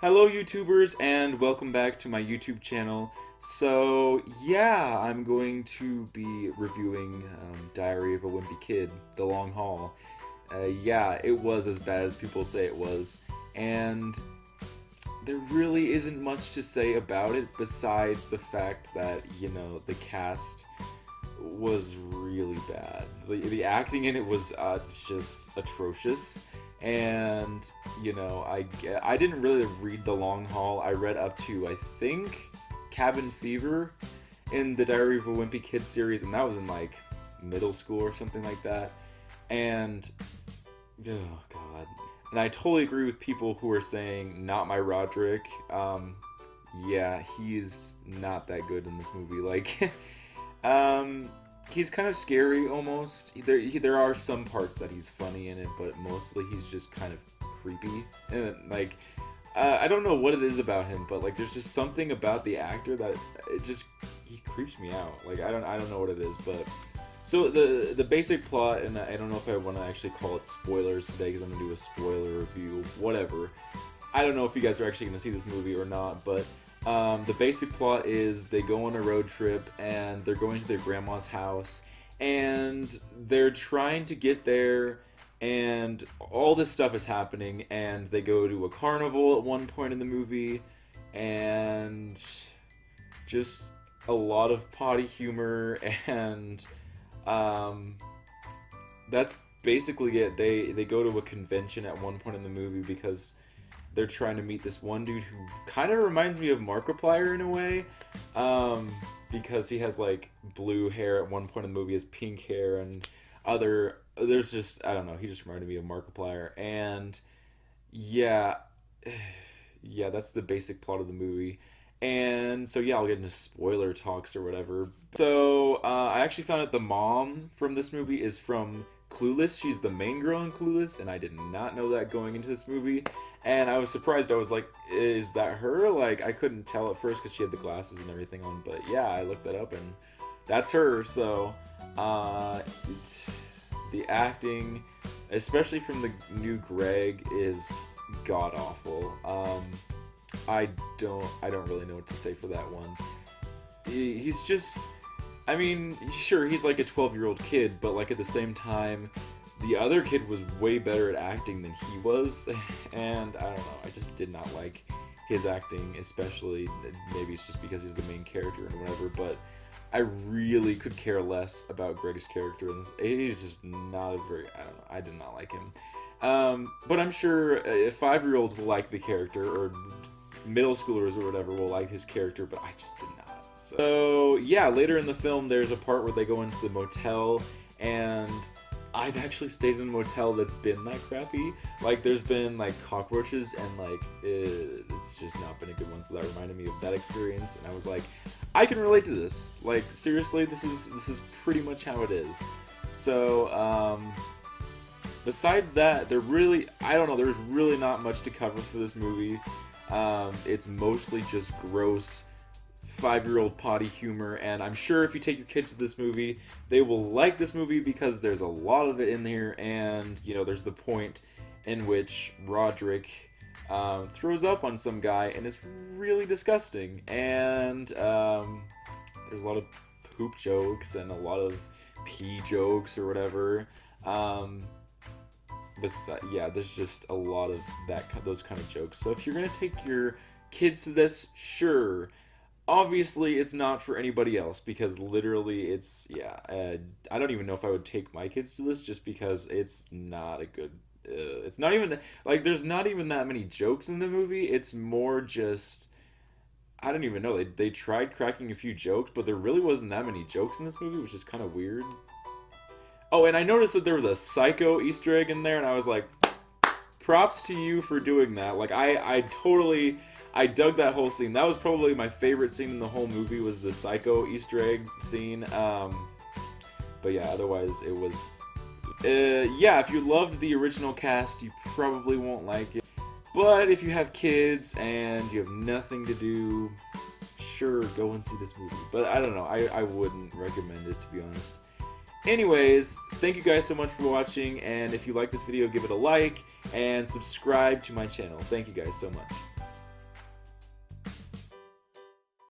Hello YouTubers and welcome back to my YouTube channel. So yeah, I'm going to be reviewing Diary of a Wimpy Kid, The Long Haul. Yeah, it was as bad as people say it was, and there really isn't much to say about it besides the fact that, you know, the cast was really bad. The acting in it was just atrocious. And, you know, I didn't really read The Long Haul. I read up to, I think, Cabin Fever in the Diary of a Wimpy Kid series, and that was in, like, middle school or something like that. And, oh, God. And I totally agree with people who are saying, not my Roderick. Yeah, he's not that good in this movie. Like, he's kind of scary, almost. There are some parts that he's funny in it, but mostly he's just kind of creepy. And, like, I don't know what it is about him, but, like, there's just something about the actor that he creeps me out. Like, I don't know what it is, but... So, the basic plot, and I don't know if I want to actually call it spoilers today, because I'm going to do a spoiler review, whatever. I don't know if you guys are actually going to see this movie or not, but... the basic plot is they go on a road trip and they're going to their grandma's house and they're trying to get there and all this stuff is happening and they go to a carnival at one point in the movie and just a lot of potty humor and that's basically it. They go to a convention at one point in the movie because they're trying to meet this one dude who kind of reminds me of Markiplier in a way, because he has like blue hair at one point in the movie, has pink hair, and there's just, I don't know, he just reminded me of Markiplier, and yeah, that's the basic plot of the movie. And so yeah, I'll get into spoiler talks or whatever. So I actually found out the mom from this movie is from Clueless. She's the main girl in Clueless, and I did not know that going into this movie. And I was surprised. I was like, is that her? Like, I couldn't tell at first because she had the glasses and everything on. But yeah, I looked that up, and that's her. So, the acting, especially from the new Greg, is god-awful. I don't really know what to say for that one. He's just... I mean, sure, he's like a 12-year-old kid, but like at the same time, the other kid was way better at acting than he was, and I don't know, I just did not like his acting, especially, maybe it's just because he's the main character and whatever, but I really could care less about Greg's character in this. He's just not a very, I don't know, I did not like him. But I'm sure 5-year-olds will like the character, or middle schoolers or whatever will like his character, but I just did not. So yeah, later in the film there's a part where they go into the motel, and I've actually stayed in a motel that's been that crappy. Like, there's been like cockroaches and like it's just not been a good one, so that reminded me of that experience, and I was like, I can relate to this. Like, seriously, this is pretty much how it is. So besides that, there's really not much to cover for this movie. It's mostly just gross 5-year-old potty humor, and I'm sure if you take your kids to this movie, they will like this movie because there's a lot of it in here, and, you know, there's the point in which Roderick throws up on some guy, and it's really disgusting, and there's a lot of poop jokes and a lot of pee jokes or whatever. Yeah, there's just a lot of those kind of jokes. So if you're gonna take your kids to this, sure. Obviously, it's not for anybody else, because literally it's, yeah, I don't even know if I would take my kids to this, just because it's not a good, it's not even, like, there's not even that many jokes in the movie. It's more just, I don't even know, they tried cracking a few jokes, but there really wasn't that many jokes in this movie, which is kind of weird. Oh, and I noticed that there was a Psycho Easter egg in there, and I was like, props to you for doing that. Like, I dug that whole scene. That was probably my favorite scene in the whole movie, was the Psycho Easter egg scene. But yeah, otherwise it was... yeah, if you loved the original cast, you probably won't like it. But if you have kids and you have nothing to do, sure, go and see this movie. But I don't know, I wouldn't recommend it, to be honest. Anyways, thank you guys so much for watching, and if you like this video, give it a like, and subscribe to my channel. Thank you guys so much.